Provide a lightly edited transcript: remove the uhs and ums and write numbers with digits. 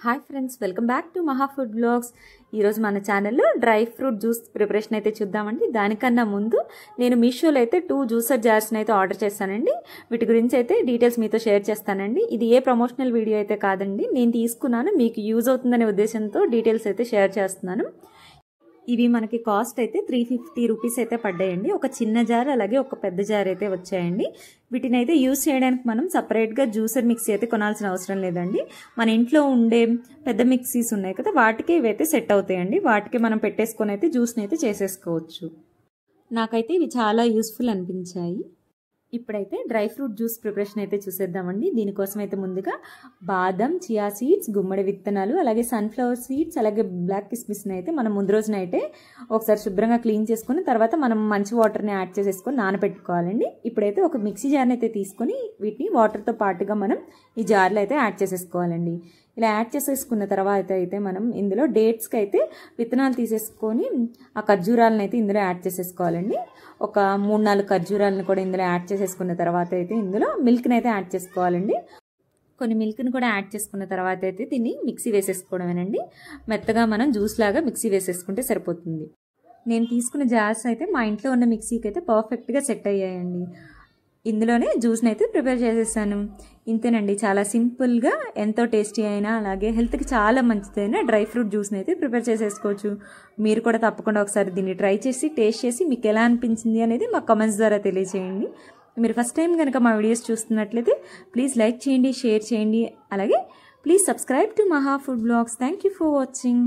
Hi friends, welcome back to Maha food blogs. ఈరోజు మన ఛానల్లో డ్రై ఫ్రూట్ జ్యూస్ ప్రిపరేషన్ అయితే చూద్దామండి. దానికన్నా ముందు నేను మీషోలో అయితే 2 జ్యూసర్ జార్స్ని అయితే ఆర్డర్ చేస్తానండి. వీటి గురించి అయితే డీటెయిల్స్ మీతో షేర్ చేస్తానండి. ఇది ఏ ప్రమోషనల్ వీడియో అయితే కాదండి, నేను తీసుకున్నాను, మీకు యూజ్ అవుతుందనే ఉద్దేశంతో డీటెయిల్స్ అయితే షేర్ చేస్తున్నాను. ఇవి మనకి కాస్ట్ అయితే 350 రూపీస్ అయితే పడ్డాయండి. ఒక చిన్న జార్ అలాగే ఒక పెద్ద జార్ అయితే వచ్చాయండి. వీటిని అయితే యూజ్ చేయడానికి మనం సపరేట్గా జ్యూసర్ మిక్సీ అయితే కొనాల్సిన అవసరం లేదండి. మన ఇంట్లో ఉండే పెద్ద మిక్సీస్ ఉన్నాయి కదా, వాటికి ఇవైతే సెట్ అవుతాయండి. వాటికి మనం పెట్టేసుకొని అయితే జ్యూస్ని అయితే చేసేసుకోవచ్చు. నాకైతే ఇవి చాలా యూస్ఫుల్ అనిపించాయి. ఇప్పుడైతే డ్రై ఫ్రూట్ జ్యూస్ ప్రిపరేషన్ అయితే చూసేద్దామండి. దీనికోసం అయితే ముందుగా బాదం, చియా సీడ్స్, గుమ్మడి విత్తనాలు, అలాగే సన్ఫ్లవర్ సీడ్స్, అలాగే బ్లాక్ కిస్మిస్ని అయితే మనం ముందు రోజున అయితే ఒకసారి శుభ్రంగా క్లీన్ చేసుకుని తర్వాత మనం మంచి వాటర్ని యాడ్ చేసేసుకొని నానబెట్టుకోవాలండి. ఇప్పుడైతే ఒక మిక్సీ జార్ని అయితే తీసుకొని వీటిని వాటర్తో పాటుగా మనం ఈ జార్లో అయితే యాడ్ చేసేసుకోవాలండి. ఇలా యాడ్ చేసేసుకున్న తర్వాత అయితే మనం ఇందులో డేట్స్కి అయితే విత్తనాలు తీసేసుకొని ఆ ఖర్జూరాలను అయితే ఇందులో యాడ్ చేసేసుకోవాలండి. ఒక 3-4 ఖర్జూరాలను కూడా ఇందులో యాడ్ చేసేసుకున్న తర్వాత అయితే ఇందులో మిల్క్ని అయితే యాడ్ చేసుకోవాలండి. కొన్ని మిల్క్ని కూడా యాడ్ చేసుకున్న తర్వాత అయితే దీన్ని మిక్సీ వేసేసుకోవడమేనండి. మెత్తగా మనం జ్యూస్ లాగా మిక్సీ వేసేసుకుంటే సరిపోతుంది. నేను తీసుకున్న జార్స్ అయితే మా ఇంట్లో ఉన్న మిక్సీకి అయితే పర్ఫెక్ట్గా సెట్ అయ్యాయండి. ఇందులోనే జ్యూస్ని అయితే ప్రిపేర్ చేసేసాను. ఇంతేనండి, చాలా సింపుల్గా ఎంతో టేస్టీ అయినా అలాగే హెల్త్కి చాలా మంచిదైన డ్రై ఫ్రూట్ జ్యూస్ని అయితే ప్రిపేర్ చేసేసుకోవచ్చు. మీరు కూడా తప్పకుండా ఒకసారి దీన్ని ట్రై చేసి టేస్ట్ చేసి మీకు ఎలా అనిపించింది అనేది మా కామెంట్స్ ద్వారా తెలియజేయండి. మీరు ఫస్ట్ టైం కనుక మా వీడియోస్ చూస్తున్నట్లయితే ప్లీజ్ లైక్ చేయండి, షేర్ చేయండి, అలాగే please subscribe to Maha food blogs. Thank you for watching.